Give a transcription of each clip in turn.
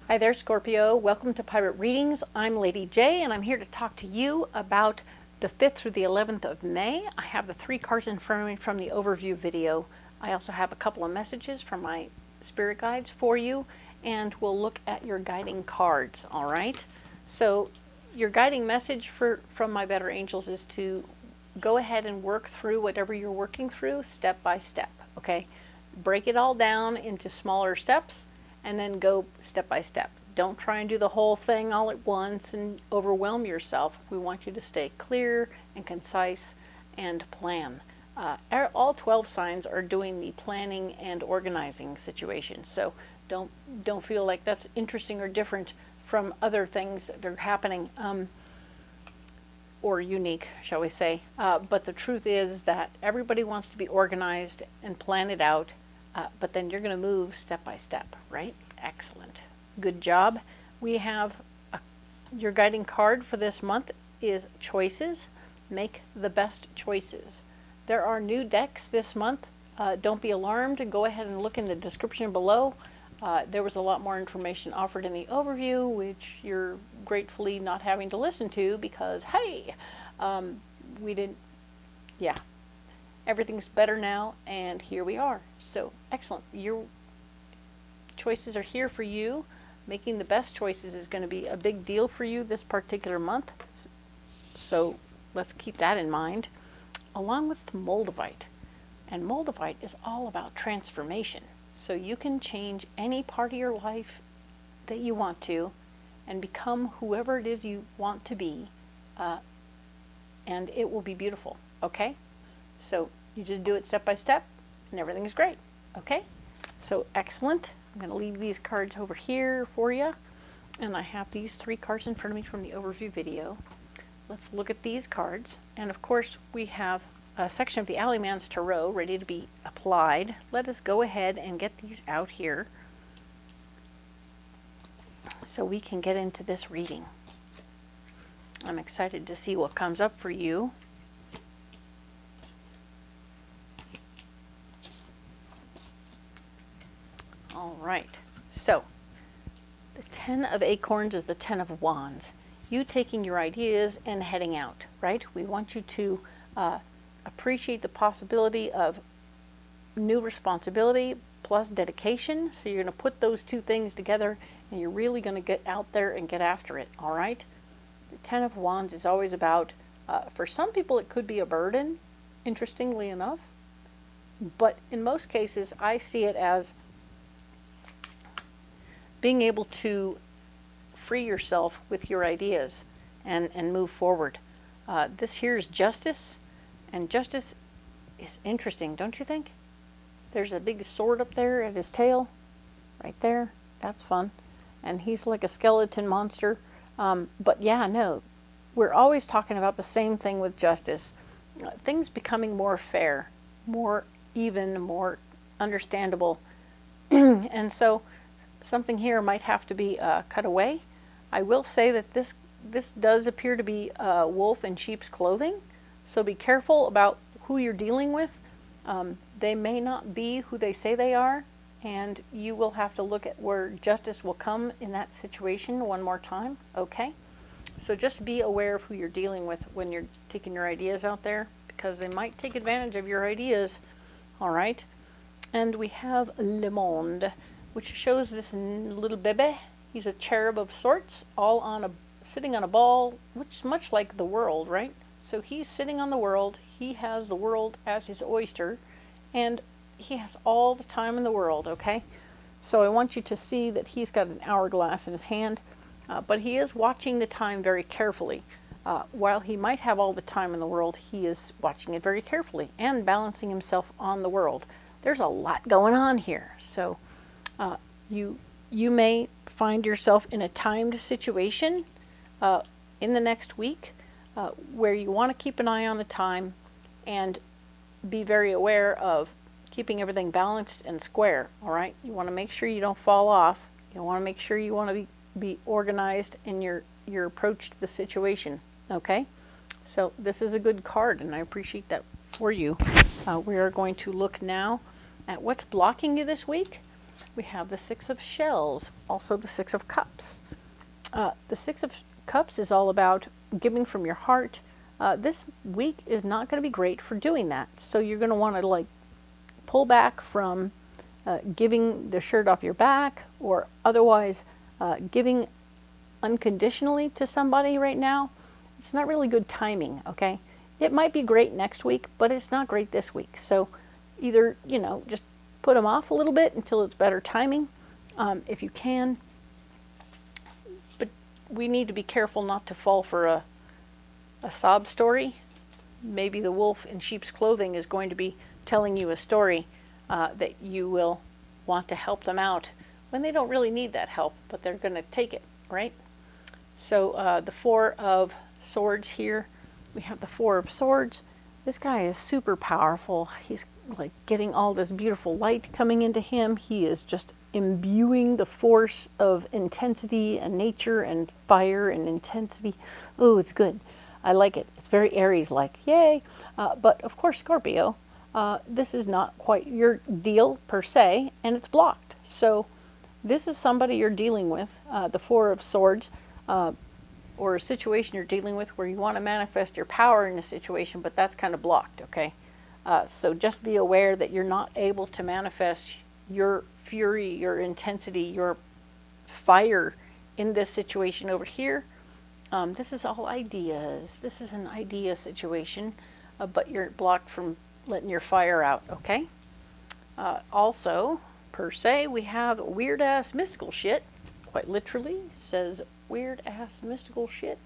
Hi there, Scorpio. Welcome to Pirate Readings. I'm Lady J, and I'm here to talk to you about the 5th through the 11th of May. I have the 3 cards in front of me from the overview video. I also have a couple of messages from my spirit guides for you, and we'll look at your guiding cards, all right? So your guiding message from my better angels is to go ahead and work through whatever you're working through step by step, okay? Break it all down into smaller steps and then go step by step. Don't try and do the whole thing all at once and overwhelm yourself. We want you to stay clear and concise and plan. All 12 signs are doing the planning and organizing situation, so don't feel like that's interesting or different from other things that are happening, or unique, shall we say. But the truth is that everybody wants to be organized and plan it out, but then you're going to move step by step, right? Excellent. Good job. We have your guiding card for this month is choices. Make the best choices. There are new decks this month. Don't be alarmed, and go ahead and look in the description below. There was a lot more information offered in the overview, which you're gratefully not having to listen to because, hey, we didn't, yeah, everything's better now, and here we are. So, excellent. Your choices are here for you. Making the best choices is going to be a big deal for you this particular month. So, let's keep that in mind. Along with Moldavite. And Moldavite is all about transformation. So you can change any part of your life that you want to and become whoever it is you want to be, and it will be beautiful, okay? So you just do it step by step and everything's great, okay? So excellent. I'm going to leave these cards over here for you, and I have these 3 cards in front of me from the overview video. Let's look at these cards, and of course we have a section of the Alleyman's Tarot ready to be applied. Let us go ahead and get these out here so we can get into this reading. I'm excited to see what comes up for you. All right, so the 10 of Acorns is the 10 of Wands. You taking your ideas and heading out, right? We want you to appreciate the possibility of new responsibility plus dedication. So you're going to put those 2 things together, and you're really going to get out there and get after it, all right? The 10 of Wands is always about, for some people it could be a burden, interestingly enough, but in most cases I see it as being able to free yourself with your ideas and move forward. This here is justice, and justice is interesting, don't you think? There's a big sword up there at his tail, right there. That's fun. And he's like a skeleton monster. But yeah, no, we're always talking about the same thing with justice. Things becoming more fair, more even, more understandable. And so something here might have to be cut away. I will say that this does appear to be wolf in sheep's clothing, so be careful about who you're dealing with. They may not be who they say they are, and you will have to look at where justice will come in that situation one more time, okay? So just be aware of who you're dealing with when you're taking your ideas out there, because they might take advantage of your ideas, all right? And we have Le Monde, which shows this little bebe. He's a cherub of sorts, all on sitting on a ball, which is much like the world, right? So he's sitting on the world. He has the world as his oyster, and he has all the time in the world, okay? So I want you to see that he's got an hourglass in his hand, but he is watching the time very carefully. While he might have all the time in the world, he is watching it very carefully and balancing himself on the world. There's a lot going on here. So you may find yourself in a timed situation in the next week where you want to keep an eye on the time and be very aware of keeping everything balanced and square, all right? You want to make sure you don't fall off. You want to make sure you want to be organized in your approach to the situation, okay? So this is a good card, and I appreciate that for you. We are going to look now at what's blocking you this week. we have the Six of Shells, also the Six of Cups. The Six of Cups is all about giving from your heart. This week is not going to be great for doing that. So you're going to want to like pull back from giving the shirt off your back, or otherwise giving unconditionally to somebody right now. It's not really good timing, okay? It might be great next week, but it's not great this week. So either, you know, just put them off a little bit until it's better timing, if you can. But we need to be careful not to fall for a sob story. Maybe the wolf in sheep's clothing is going to be telling you a story that you will want to help them out when they don't really need that help, but they're going to take it, right? So the Four of Swords here, we have the Four of Swords. This guy is super powerful. He's like getting all this beautiful light coming into him. He is just imbuing the force of intensity and nature and fire and intensity. Oh, it's good. I like it. It's very Aries-like. Yay! But of course, Scorpio, this is not quite your deal per se, and it's blocked. So this is somebody you're dealing with, the Four of Swords, or a situation you're dealing with where you want to manifest your power in a situation, but that's kind of blocked, okay? So just be aware that you're not able to manifest your fury, your intensity, your fire in this situation over here. This is all ideas. This is an idea situation, but you're blocked from letting your fire out, okay? Also, per se, we have weird-ass mystical shit. Quite literally says weird-ass mystical shit,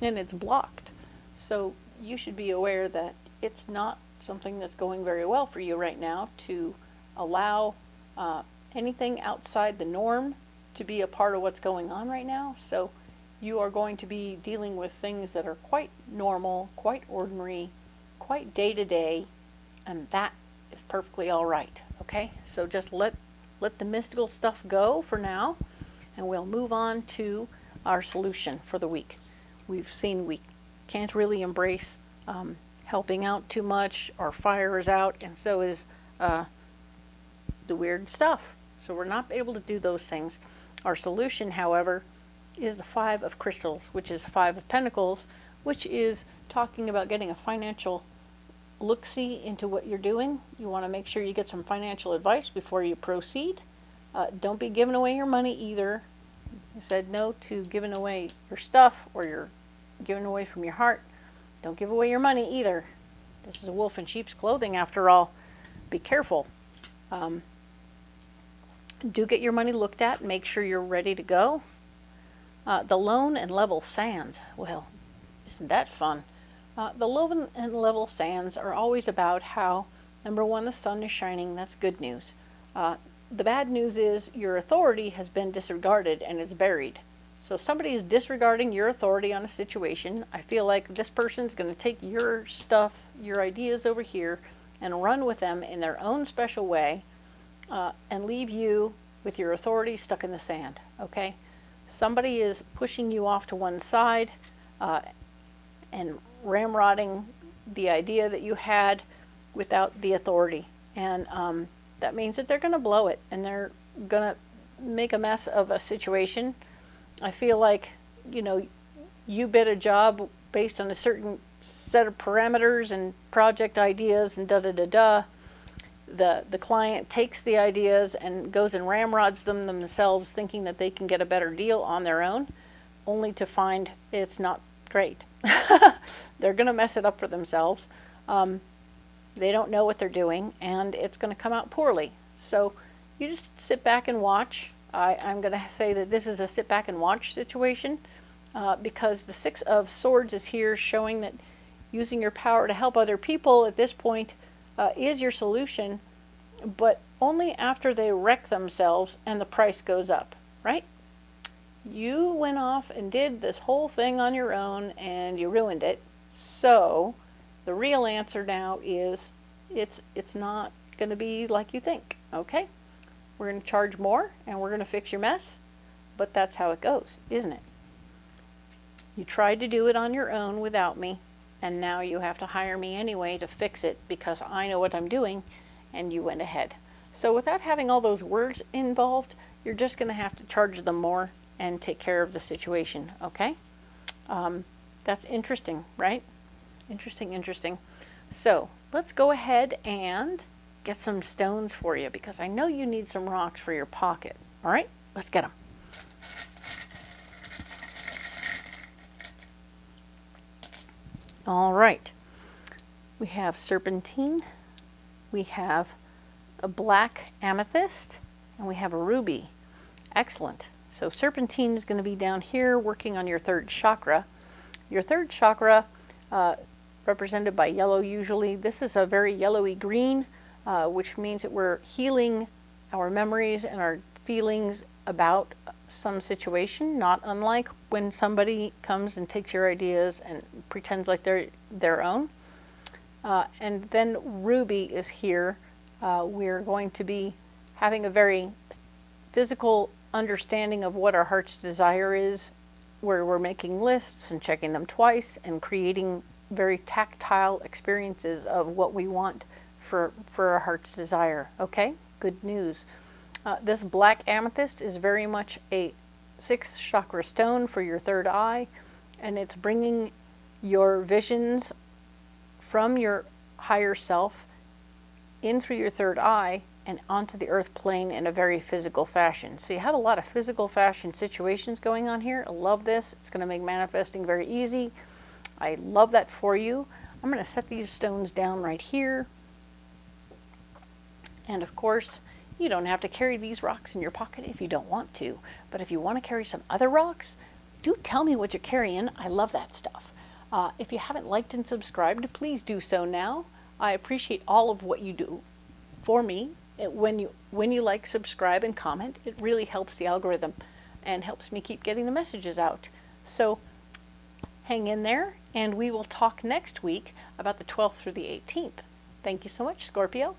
and it's blocked. So you should be aware that it's not something that's going very well for you right now to allow anything outside the norm to be a part of what's going on right now. So you are going to be dealing with things that are quite normal, quite ordinary, quite day-to-day, and that is perfectly all right, okay? So just let the mystical stuff go for now, and we'll move on to our solution for the week. We've seen we can't really embrace helping out too much. Our fire is out, and so is the weird stuff. So we're not able to do those things. Our solution, however, is the Five of Crystals, which is Five of Pentacles, which is talking about getting a financial look-see into what you're doing. You want to make sure you get some financial advice before you proceed. Don't be giving away your money either. You said no to giving away your stuff, or you're giving away from your heart. Don't give away your money either. This is a wolf in sheep's clothing after all. Be careful. Do get your money looked at and make sure you're ready to go. The lone and level sands. Well, isn't that fun? The lone and level sands are always about how, number one, the sun is shining. That's good news. The bad news is your authority has been disregarded and it's buried. So if somebody is disregarding your authority on a situation, I feel like this person's going to take your stuff, your ideas over here, and run with them in their own special way, and leave you with your authority stuck in the sand, okay? Somebody is pushing you off to one side and ramrodding the idea that you had without the authority. And that means that they're going to blow it, and they're going to make a mess of a situation. I feel like, you know, you bid a job based on a certain set of parameters and project ideas and da-da-da-da. The client takes the ideas and goes and ramrods them themselves, thinking that they can get a better deal on their own, only to find it's not great. They're going to mess it up for themselves. They don't know what they're doing, and it's going to come out poorly. So you just sit back and watch. I'm going to say that this is a sit back and watch situation, because the Six of Swords is here, showing that using your power to help other people at this point is your solution, but only after they wreck themselves and the price goes up, right? You went off and did this whole thing on your own and you ruined it. So the real answer now is it's not going to be like you think, okay? We're going to charge more and we're going to fix your mess, but that's how it goes, isn't it? You tried to do it on your own without me, and now you have to hire me anyway to fix it because I know what I'm doing, and you went ahead. So without having all those words involved, you're just going to have to charge them more and take care of the situation, okay? That's interesting, right? Interesting, interesting. So let's go ahead and get some stones for you, because I know you need some rocks for your pocket. All right, let's get them. All right, we have serpentine, we have a black amethyst, and we have a ruby. Excellent. So serpentine is going to be down here working on your third chakra. Your third chakra, represented by yellow usually. This is a very yellowy green, which means that we're healing our memories and our feelings about some situation, not unlike when somebody comes and takes your ideas and pretends like they're their own. And then ruby is here. We're going to be having a very physical understanding of what our heart's desire is, where we're making lists and checking them twice and creating very tactile experiences of what we want for our heart's desire. Okay, good news. This black amethyst is very much a 6th chakra stone for your third eye, and it's bringing your visions from your higher self in through your third eye and onto the earth plane in a very physical fashion. So you have a lot of physical fashion situations going on here. I love this. It's going to make manifesting very easy. I love that for you. I'm going to set these stones down right here. And of course, you don't have to carry these rocks in your pocket if you don't want to. But if you want to carry some other rocks, do tell me what you're carrying. I love that stuff. If you haven't liked and subscribed, please do so now. I appreciate all of what you do for me. When you like, subscribe, and comment, it really helps the algorithm and helps me keep getting the messages out. So hang in there, and we will talk next week about the 12th through the 18th. Thank you so much, Scorpio.